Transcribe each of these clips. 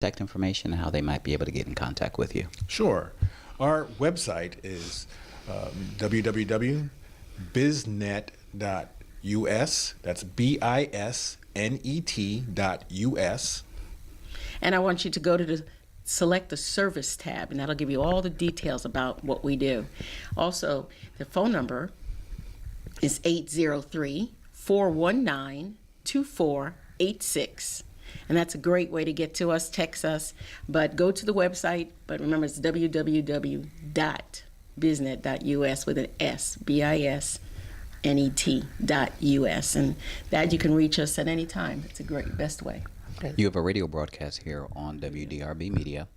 contact information and how they might be able to get in contact with you. Sure. Our website is www.biznet.us. That's BISNET.us. And I want you to go to select the service tab, and that'll give you all the details about what we do. Also, the phone number is 803-419-2486. And that's a great way to get to us. Text us, but go to the website. But remember, it's www.biznet.us with an S, BISNET.us. And that you can reach us at any time. It's a best way. You have a radio broadcast here on WDRB Media.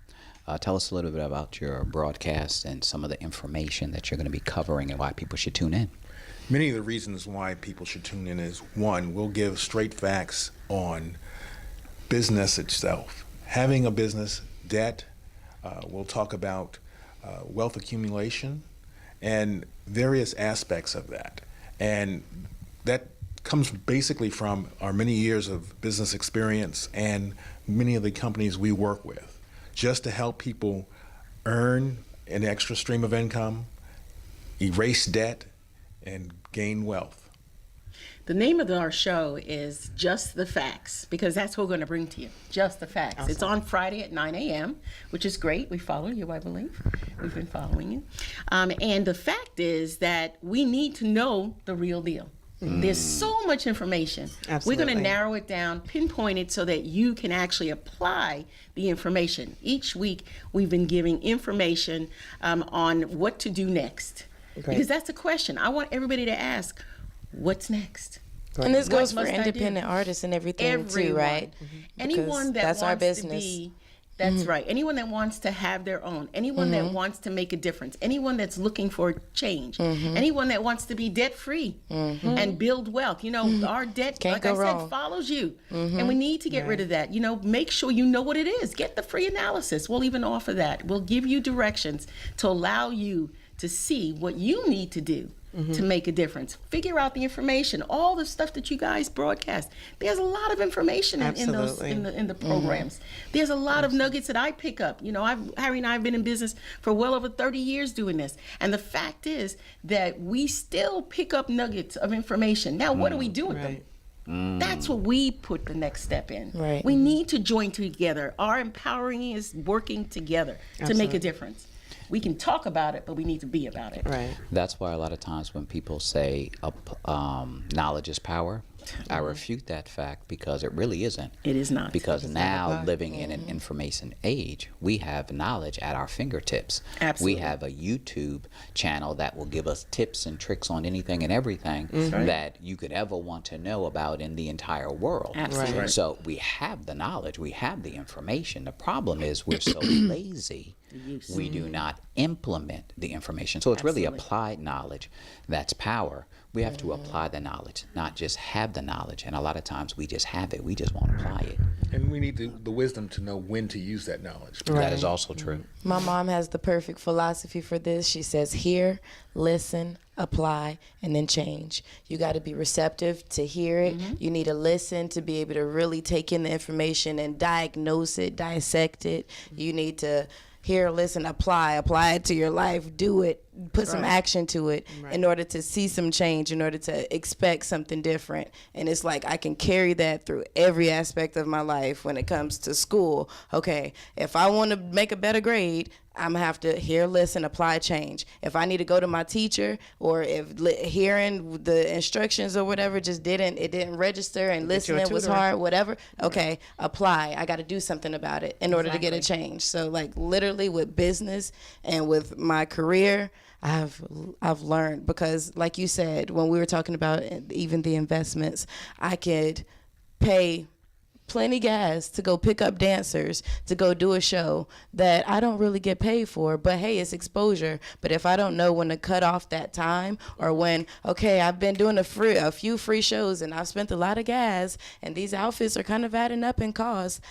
Tell us a little bit about your broadcast and some of the information that you're going to be covering and why people should tune in. Many of the reasons why people should tune in is, one, we'll give straight facts on business itself. Having a business, debt, we'll talk about wealth accumulation and various aspects of that. And that comes basically from our many years of business experience and many of the companies we work with, just to help people earn an extra stream of income, erase debt, and gain wealth. The name of our show is Just the Facts, because that's what we're going to bring to you. Just the Facts. Awesome. It's on Friday at 9 a.m., which is great. We follow you, I believe. We've been following you. And the fact is that we need to know the real deal. There's so much information. Absolutely. We're going to narrow it down, pinpoint it so that you can actually apply the information. Each week, we've been giving information on what to do next. Okay. Because that's the question. I want everybody to ask, what's next? And this goes for independent artists and everything too, right? Anyone that that's wants our business. To be, that's right. Anyone that wants to have their own, anyone that wants to make a difference, anyone that's looking for change, anyone that wants to be debt free and build wealth. You know, our debt, Can't like go I wrong. said, follows you. And we need to get rid of that. You know, make sure you know what it is. Get the free analysis. We'll even offer that. We'll give you directions to allow you to see what you need to do to make a difference. Figure out the information, all the stuff that you guys broadcast. There's a lot of information in those in the programs. There's a lot of nuggets that I pick up. You know, Harry and I have been in business for well over 30 years doing this. And the fact is that we still pick up nuggets of information. Now, what do we do with them? That's what we put the next step in. Right. We need to join together. Our empowering is working together to make a difference. We can talk about it, but we need to be about it. Right. That's why a lot of times when people say knowledge is power, I refute that fact because it really isn't. It is not. Because now, living in an information age, we have knowledge at our fingertips. Absolutely. We have a YouTube channel that will give us tips and tricks on anything and everything that you could ever want to know about in the entire world. Absolutely. Right. So we have the knowledge, we have the information. The problem is we're so lazy. We do not implement the information. So it's really applied knowledge that's power. We have to apply the knowledge, not just have the knowledge. And a lot of times we just have it, we just won't apply it. And we need the wisdom to know when to use that knowledge. Right. That is also true. My mom has the perfect philosophy for this. She says, hear, listen, apply, and then change. You got to be receptive to hear it. You need to listen to be able to really take in the information and diagnose it, dissect it. You need to hear, listen, apply it to your life, do it, put some action to it in order to see some change, in order to expect something different. And it's like I can carry that through every aspect of my life when it comes to school. Okay, if I want to make a better grade, I'm gonna have to hear, listen, apply, change. If I need to go to my teacher, or if hearing the instructions or whatever just didn't register, and listening was hard, whatever, okay, apply. I got to do something about it in order to get a change. So like literally with business and with my career, I've learned, because like you said, when we were talking about even the investments, I could pay plenty gas to go pick up dancers to go do a show that I don't really get paid for, but hey, it's exposure. But if I don't know when to cut off that time, or when, okay, I've been doing a few free shows and I've spent a lot of gas and these outfits are kind of adding up in cost,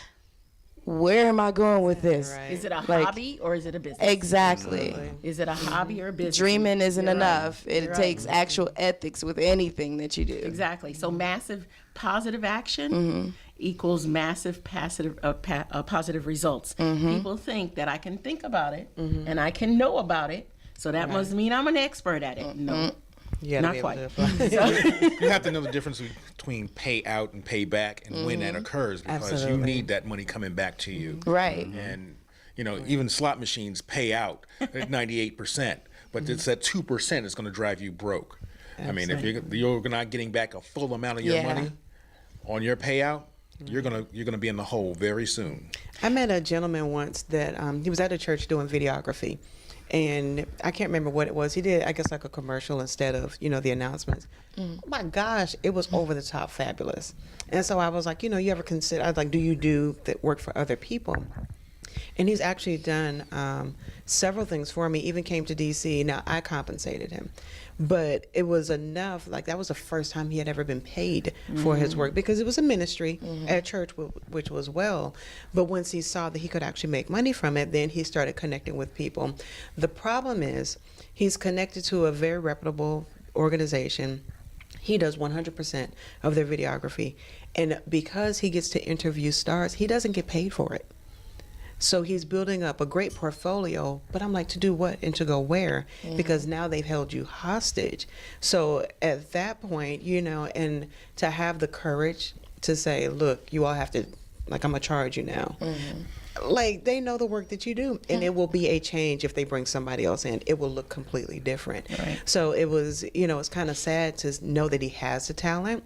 where am I going with this? Right. Is it a hobby or is it a business? Exactly. Is it a hobby or a business? Dreaming isn't enough. It takes actual ethics with anything that you do. Exactly. So massive positive action equals massive positive results. People think that I can think about it and I can know about it, so that must mean I'm an expert at it. No. Not quite. You have to know the difference between pay out and pay back and when that occurs, because you need that money coming back to you. Right. And, even slot machines pay out at 98%, but it's that 2% is going to drive you broke. Absolutely. I mean, if you're not getting back a full amount of your money on your payout, you're gonna be in the hole very soon. I met a gentleman once that he was at a church doing videography. And I can't remember what it was. He did, I guess, like a commercial instead of, the announcements. My gosh, it was over the top fabulous. And so I was like, you ever consider, I was like, do you do that work for other people? And he's actually done several things for me, even came to D.C. Now, I compensated him. But it was enough, like that was the first time he had ever been paid for his work, because it was a ministry at church, which was well. But once he saw that he could actually make money from it, then he started connecting with people. The problem is he's connected to a very reputable organization. He does 100% of their videography. And because he gets to interview stars, he doesn't get paid for it. So he's building up a great portfolio, but I'm like, to do what and to go where? Because now they've held you hostage. So at that point, and to have the courage to say, look, you all have to, like, I'm going to charge you now. Like, they know the work that you do, and it will be a change if they bring somebody else in. It will look completely different. Right. So it was, it's kind of sad to know that he has the talent.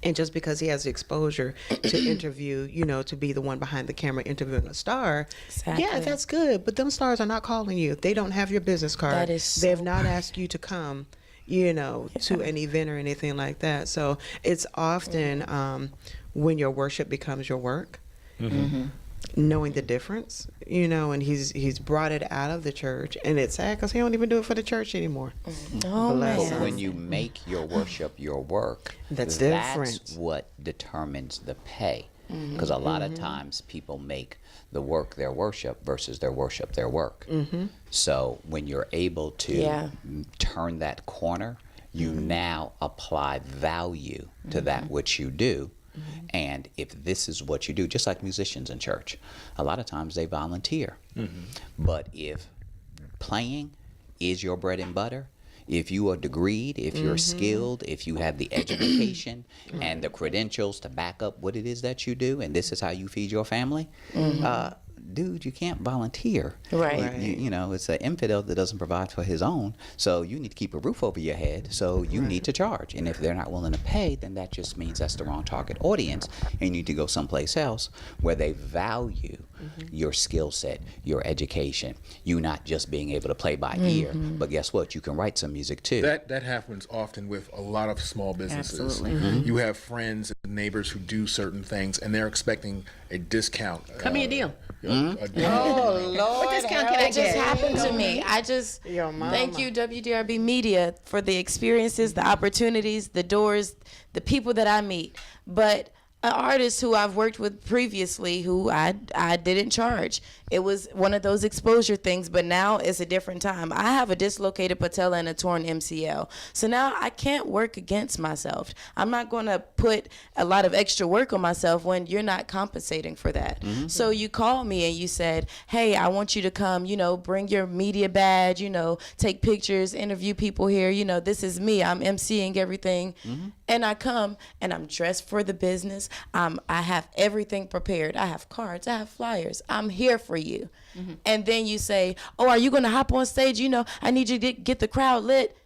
And just because he has the exposure to interview, to be the one behind the camera interviewing a star, yeah, that's good. But them stars are not calling you. They don't have your business card. That is so They have not asked you to come, to an event or anything like that. So it's often when your worship becomes your work. Knowing the difference, and he's brought it out of the church, and it's sad because he don't even do it for the church anymore. But when you make your worship your work, that's different. That's what determines the pay. Because a lot of times people make the work their worship versus their worship their work. So when you're able to turn that corner, you now apply value to that which you do. And if this is what you do, just like musicians in church, a lot of times they volunteer. But if playing is your bread and butter, if you are degreed, if you're skilled, if you have the education and the credentials to back up what it is that you do, and this is how you feed your family, dude, you can't volunteer. Right. It's an infidel that doesn't provide for his own. So you need to keep a roof over your head. So you need to charge. And if they're not willing to pay, then that just means that's the wrong target audience. And you need to go someplace else where they value your skill set, your education, you not just being able to play by ear. But guess what? You can write some music too. That happens often with a lot of small businesses. Absolutely. You have friends and neighbors who do certain things, and they're expecting a discount. Cut me a deal. Oh, Lord. What discount can I It just get? happened to me. I just thank you, WDRBmedia, for the experiences, the opportunities, the doors, the people that I meet. But an artist who I've worked with previously, who I didn't charge. It was one of those exposure things, but now it's a different time. I have a dislocated patella and a torn MCL. So now I can't work against myself. I'm not going to put a lot of extra work on myself when you're not compensating for that. So you called me and you said, hey, I want you to come, bring your media badge, take pictures, interview people here. This is me. I'm emceeing everything. And I come and I'm dressed for the business. I have everything prepared. I have cards. I have flyers. I'm here for you. And then you say, oh, are you going to hop on stage? I need you to get the crowd lit.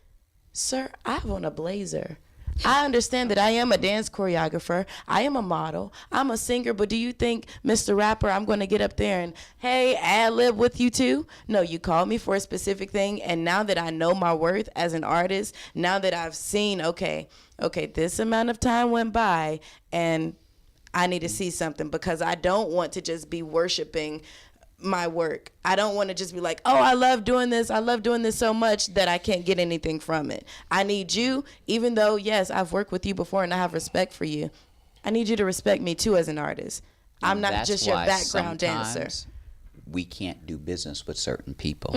Sir, I have on a blazer. I understand that I am a dance choreographer. I am a model. I'm a singer. But do you think, Mr. Rapper, I'm going to get up there and, hey, ad-lib with you too? No, you called me for a specific thing. And now that I know my worth as an artist, now that I've seen, okay, this amount of time went by and I need to see something, because I don't want to just be worshiping my work. I don't want to just be like, oh, I love doing this. I love doing this so much that I can't get anything from it. I need you, even though, yes, I've worked with you before and I have respect for you. I need you to respect me too as an artist. I'm not just your background dancer. we can't do business with certain people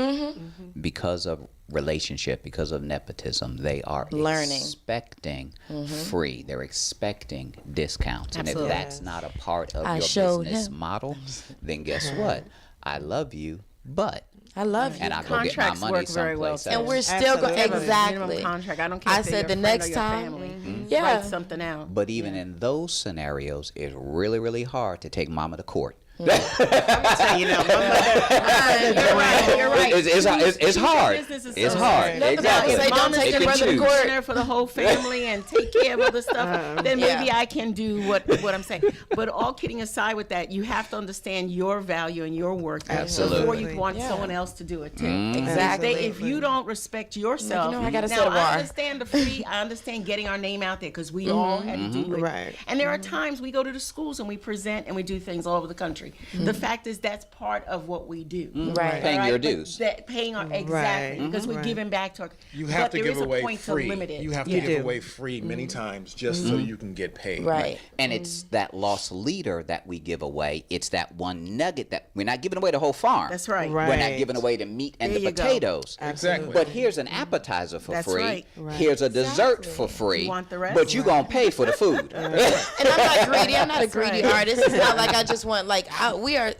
because of relationship, because of nepotism. They are expecting free. They're expecting discounts. Absolutely. And if that's not a part of I your showed business him. model, then guess what? I love you, but I love you. and I go get my Contracts money work very well, someplace too. And we're else. still going Absolutely. exactly. Minimum contract. I don't care I if they're said your the friend next or your time. family. Yeah. Write something out. But even in those scenarios, it's really, really hard to take mama to court. You know, you're right. It's hard. Business is It's so hard. hard. Nothing Exactly. Say, don't Mama's take your They can brother to choose. court. there for the whole family and take care of other stuff, then maybe Yeah. I can do what I'm saying. But all kidding aside with that, you have to understand your value and your worth Absolutely. before you want Yeah. someone else to do it too. Exactly. If you don't respect yourself, I gotta now set a bar. I understand the free. I understand getting our name out there because we all had to do it. Right. And there are times we go to the schools and we present and we do things all over the country. The fact is that's part of what we do. Right. Paying All your right? But dues. Paying our exactly because we're Right. giving back to our. You have but to there give is a away point free. to limit it. You have to You give do. away free many times just so you can get paid. Right. And it's that lost leader that we give away. It's that one nugget that we're not giving away the whole farm. That's right. Right. We're not giving away the meat and There the you go. potatoes. Exactly. But here's an appetizer for That's free. right. Here's a dessert for free. You want the rest? But you're going to pay for the food. And I'm not greedy. I'm not a greedy right. artist. It's not like I just want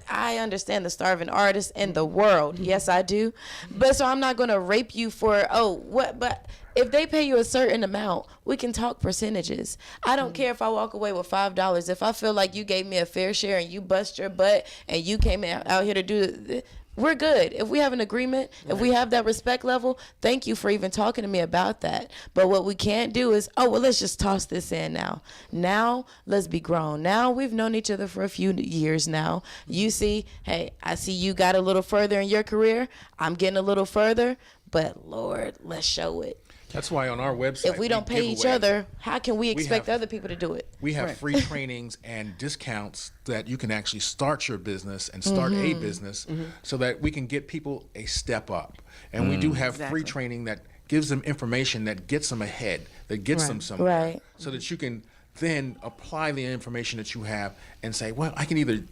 I understand the starving artists in the world. Yes, I do. But so I'm not going to rape you for but if they pay you a certain amount, we can talk percentages. I don't care if I walk away with $5. If I feel like you gave me a fair share and you bust your butt and you came out here to do it, we're good. If we have an agreement, if we have that respect level, thank you for even talking to me about that. But what we can't do is, let's just toss this in now. Now, let's be grown. Now, we've known each other for a few years now. You see, hey, I see you got a little further in your career. I'm getting a little further. But, Lord, let's show it. That's why on our website, If we don't pay give each away- other, how can we expect have- other people to do it? We have free trainings and discounts that you can actually start your business and start a business so that we can get people a step up. And we do have free training that gives them information that gets them ahead, that gets them somewhere. Right. So that you can then apply the information that you have and say, well, I can either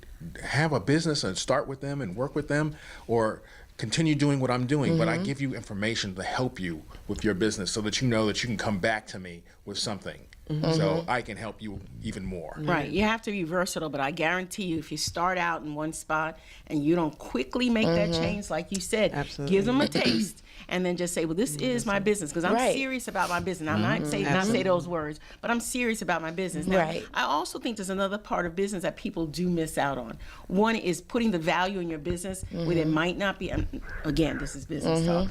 have a business and start with them and work with them, or continue doing what I'm doing, but I give you information to help you with your business so that you know that you can come back to me with something. So I can help you even more. Right. You have to be versatile, but I guarantee you, if you start out in one spot and you don't quickly make that change, like you said, give them a taste. And then just say, well, this is my business, because I'm Right. serious about my business. I'm not say those words, but I'm serious about my business. Now, Right. I also think there's another part of business that people do miss out on. One is putting the value in your business where there might not be, again, this is business talk,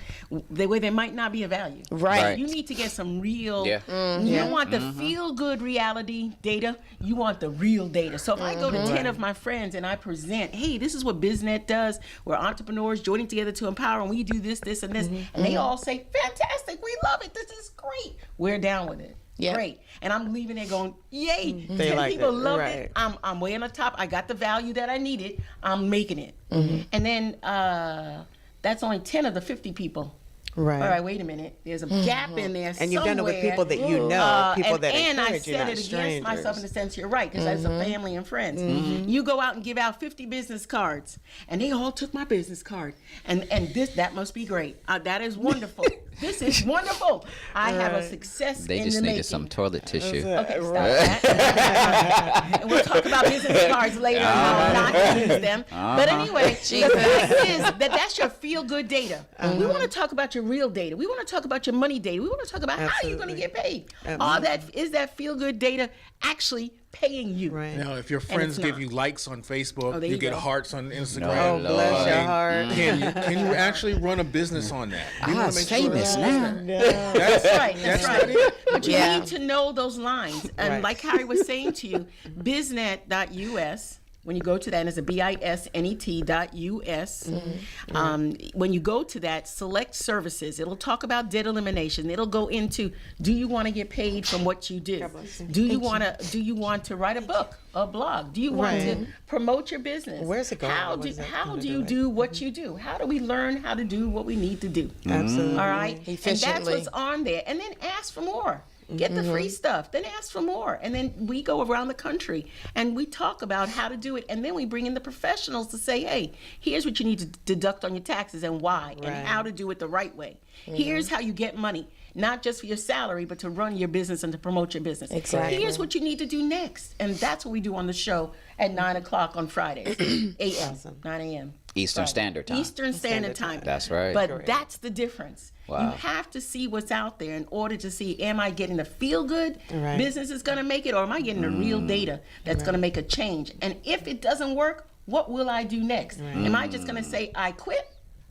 where there might not be a value. Right. You need to get some real, Yeah. you don't want the feel-good reality data, you want the real data. So if I go to 10 of my friends and I present, hey, this is what BizNet does, we're entrepreneurs joining together to empower, and we do this, this, and this, and they all say, fantastic, we love it, this is great, we're down with it. Yep. Great. And I'm leaving there going, yay, They 10 like people it, love right. it. I'm way on the top. I got the value that I needed. I'm making it. And then that's only 10 of the 50 people. Right. All right, wait a minute. There's a gap in there And you've done it with somewhere. people that you know, people that and I encourage you, said not it against myself in strangers. the sense you're right, because that's a family and friends. You go out and give out 50 business cards, and they all took my business card, and that must be great. That is wonderful. This is wonderful. I have a success They in just the needed making. some toilet tissue. Okay, stop that. And we'll talk about business cards later and how not to use them. But anyway, the fact is that's your feel-good data. We want to talk about your real data. We want to talk about your money data. We want to talk about how you're going to get paid. All that is that feel-good data actually paying you. Right. Now, if your it's friends give not. you likes on Facebook, there you you get go. hearts on Instagram. Oh, bless your heart. Can you actually run a business on that? We wanna it's make sure famous that's- now. That's right. That's right. But you Yeah. need to know those lines. And Right. like Harry was saying to you, biznet.us. When you go to that, and it's a BISNET.US. When you go to that, select services. It'll talk about debt elimination. It'll go into, do you want to get paid from what you do? Do you want to write a book, a blog? Do you want to Right. promote your business? Where's it going? How What do is that how gonna do do you it? do what you do? How do we learn how to do what we need to do? Absolutely. All right, and that's Efficiently. what's on there. And then ask for more. Get the free stuff, then ask for more. And then we go around the country and we talk about how to do it. And then we bring in the professionals to say, hey, here's what you need to deduct on your taxes and why, and how to do it the right way. Here's how you get money, not just for your salary, but to run your business and to promote your business. Exactly. Here's what you need to do next. And that's what we do on the show at 9 o'clock on Fridays, 8 a.m., Awesome. 9 a.m. Eastern Standard Time. Eastern Standard Time. That's right. But that's the difference. Wow. You have to see what's out there in order to see, am I getting the feel good Right. business is going to make it, or am I getting the real data that's going to make a change? And if it doesn't work, what will I do next? Am I just going to say I quit?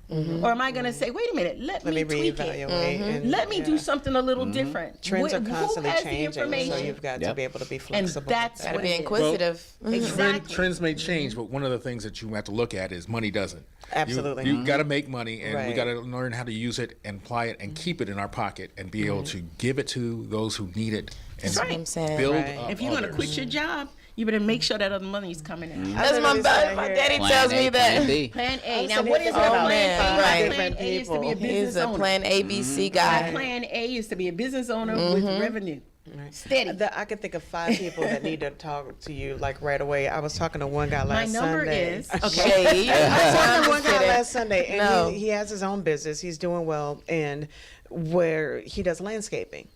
Or am I going to say, wait a minute, let me tweak it. reevaluate. And, Let me do something a little different. Trends are Who constantly has the changing, so information? you've got to Yep. be able to be And flexible. that's with that. what Be it is. inquisitive. Exactly. Trends may change, but one of the things that you have to look at is money doesn't. Absolutely. You got to make money, and we Right. got to learn how to use it and apply it and keep it in our pocket and be able to give it to those who need it and That's right. I'm saying. build Right. up If you're going to others. quit your job, you better make sure that other money's coming in. That's my literally sat my here- daddy Plan tells A, me Plan that. B. Plan A. I'm Now, sitting what here is a thinking plan about A? five Right. Plan different A is to be a people. business He's a owner. plan ABC My guy. plan A is to be a business owner with revenue. Steady. I can think of 5 people that need to talk to you like right away. I was talking to one guy My last number Sunday. is Shade. I was talking to one I'm guy kidding. last Sunday, and No. he has his own business. He's doing well, and where he does landscaping.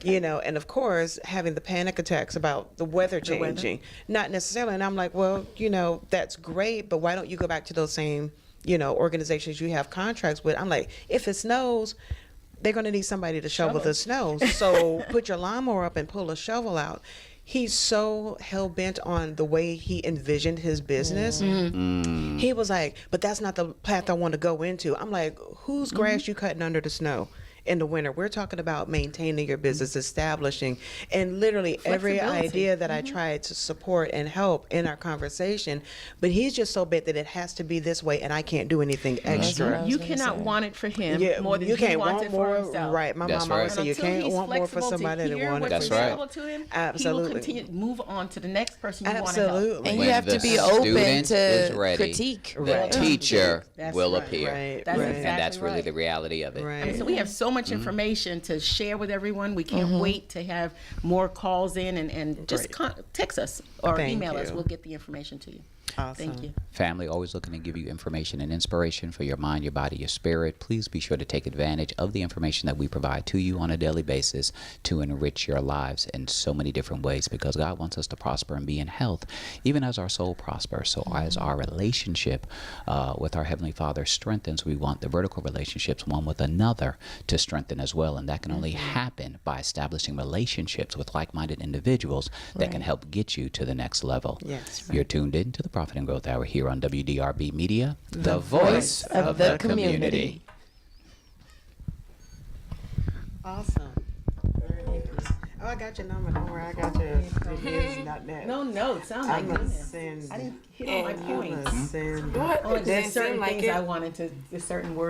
You know, and of course, having the panic attacks about the weather weather. changing, not necessarily. And I'm like, well, you know, that's great, but why don't you go back to those same, you know, organizations you have contracts with? I'm like, if it snows, they're going to need somebody to shovel the snow. So put your lawnmower up and pull a shovel out. He's so hell bent on the way he envisioned his business. He was like, but that's not the path I want to go into. I'm like, whose grass you cutting under the snow in the winter? We're talking about maintaining your business, establishing, and literally every Flexibility. idea that I tried to support and help in our conversation. But he's just so bent that it has to be this way, and I can't do anything extra. You cannot want it for him Yeah, more than you he can't wants want it more. for himself. Right, my That's mom always right. said you Until can't he's want more for flexible to somebody that hear want it what's for That's you. right. available to him, Absolutely. he will continue to move on to the next person you want to help. Absolutely. And When you have the to be open student is to ready, critique. the Right. teacher That's will right. appear. Right, That's right. exactly And that's really right. the reality of it. Right. And so we have so much information to share with everyone. We can't wait to have more calls in and just text us or Thank email us. you. We'll get the information to you. Thank Awesome. you. Family, always looking to give you information and inspiration for your mind, your body, your spirit. Please be sure to take advantage of the information that we provide to you on a daily basis to enrich your lives in so many different ways, because God wants us to prosper and be in health, even as our soul prospers. So as our relationship with our Heavenly Father strengthens, we want the vertical relationships one with another to strengthen as well. And that can only happen by establishing relationships with like-minded individuals that can help get you to the next level. Yes. You're tuned in to the Profit and Growth Hour here on WDRB Media, the voice of the community. Awesome. Oh, I got your number. Don't worry, I got your biz.net. No notes. Sound like I'm gonna goodness. send. I didn't hit all my I'm points. gonna send. Oh, It didn't there's certain seem like things it. I wanted to, there's certain words